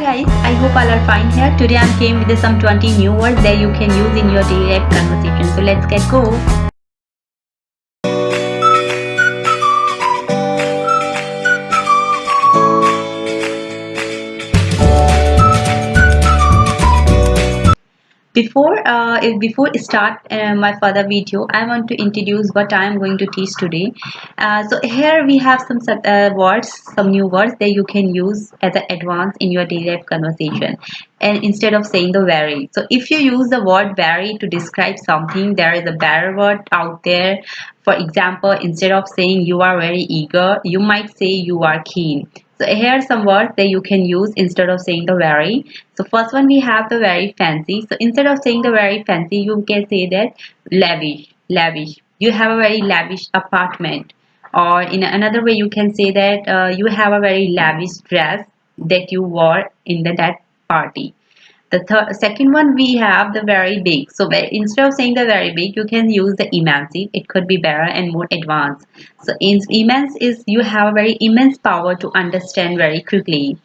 guys, I hope all are fine here. Today I'm came with some 20 new words that you can use in your daily life conversation. So let's get go. Before start my further video, I want to introduce what I am going to teach today. So here we have some new words that you can use as an advance in your daily life conversation, and instead of saying the very. So if you use the word very to describe something, there is a better word out there. For example, instead of saying you are very eager, you might say you are keen. So here are some words that you can use instead of saying the very. So first one we have the very fancy. So instead of saying the very fancy, you can say that lavish, lavish. You have a very lavish apartment. Or in another way, you can say that you have a very lavish dress that you wore in that party. The second one we have the very big. So instead of saying the very big, you can use the immense. It could be better and more advanced. So immense is you have a very immense power to understand very quickly.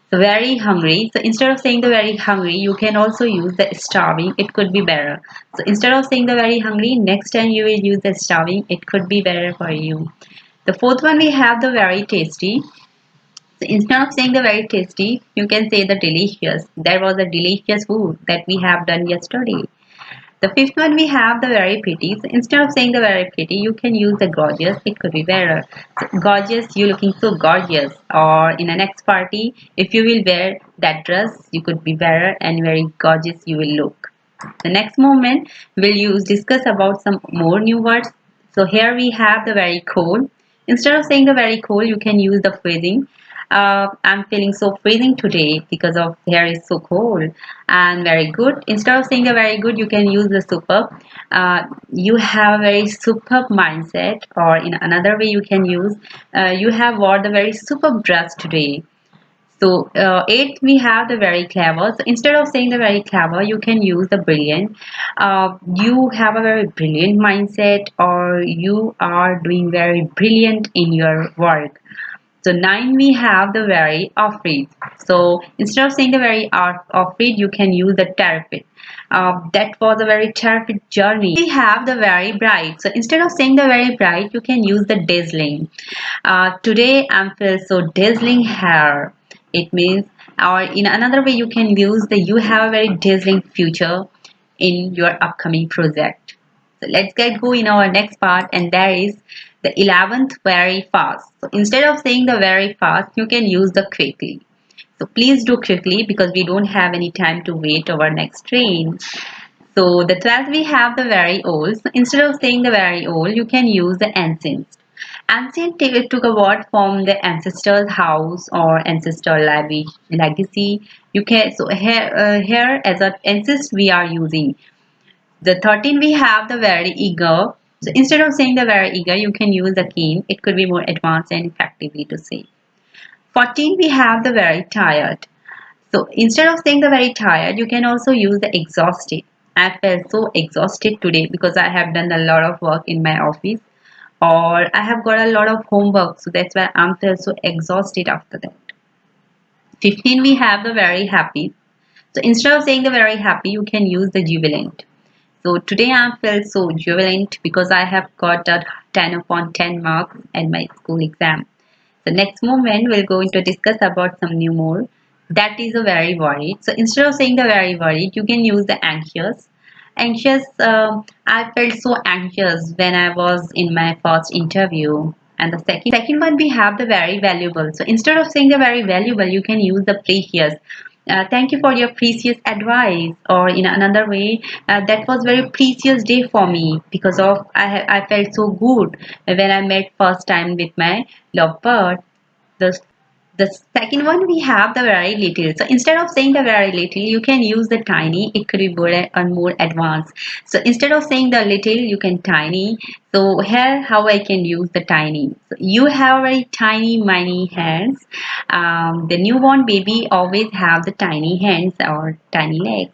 So very hungry. So instead of saying the very hungry, you can also use the starving. It could be better. So instead of saying the very hungry, next time you will use the starving. It could be better for you. The fourth one we have the very tasty. So instead of saying the very tasty, you can say the delicious. There was a delicious food that we have done yesterday. The fifth one we have the very pretty. So instead of saying the very pretty, you can use the gorgeous. It could be better. So gorgeous, you looking so gorgeous. Or in a next party, if you will wear that dress, you could be better and very gorgeous you will look. The next moment we'll discuss about some more new words. So here we have the very cold. Instead of saying the very cold, you can use the freezing. I'm feeling so freezing today because of here is so cold. And very good. Instead of saying the very good, you can use the superb. You have a very superb mindset. Or in another way, you can use you have wore the very superb dress today. So eighth, we have the very clever. So instead of saying the very clever, you can use the brilliant. You have a very brilliant mindset, or you are doing very brilliant in your work. So nine, we have the very afraid. So instead of saying the very afraid, you can use the terrific. That was a very terrific journey. We have the very bright. So instead of saying the very bright, you can use the dazzling. Today I'm feel so dazzling hair. It means, or in another way, you can use the you have a very dazzling future in your upcoming project. So let's get go in our next part, and there is the 11th very fast. So instead of saying the very fast, you can use the quickly. So please do quickly because we don't have any time to wait our next train. So the 12th we have the very old. So instead of saying the very old, you can use the ancient. Ancient took a word from the ancestor's house or ancestor legacy. You can so here as an ancestor we are using. The 13 we have the very eager. So instead of saying the very eager, you can use the keen. It could be more advanced and effectively to say. 14 we have the very tired. So instead of saying the very tired, you can also use the exhausted. I felt so exhausted today because I have done a lot of work in my office, or I have got a lot of homework, so that's why I'm felt so exhausted after that. 15 we have the very happy. So instead of saying the very happy, you can use the jubilant. So today I felt so jubilant because I have got a 10 upon 10 marks at my school exam. The next moment we're going to discuss about some new more. That is a very worried. So instead of saying the very worried, you can use the anxious. Anxious. I felt so anxious when I was in my first interview. And the second one we have the very valuable. So instead of saying the very valuable, you can use the precious. Thank you for your precious advice. Or in another way, that was very precious day for me because of I felt so good when I met first time with my lovebird. The the second one we have the very little. So instead of saying the very little, you can use the tiny. It could be more and more advanced. So instead of saying the little, you can tiny. So here how I can use the tiny. So you have very tiny, miny hands. The newborn baby always have the tiny hands or tiny legs.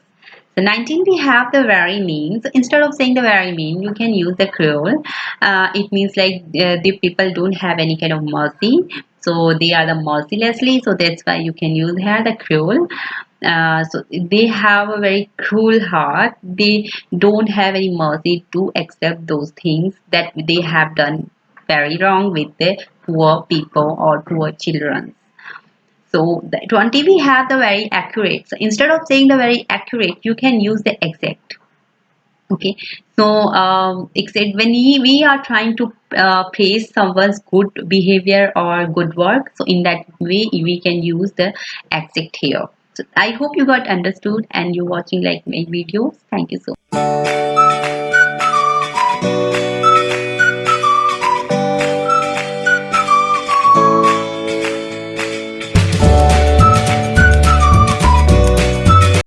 So 19 we have the very mean. So instead of saying the very mean, you can use the cruel. It means like the people don't have any kind of mercy. So they are the mercilessly, so that's why you can use here the cruel. So they have a very cruel heart. They don't have any mercy to accept those things that they have done very wrong with the poor people or poor children. So the 20 we have the very accurate. So instead of saying the very accurate, you can use the exact. Okay, so except when we are trying to praise someone's good behavior or good work, so in that way we can use the exact here. So I hope you got understood and you watching like my videos. Thank you so much.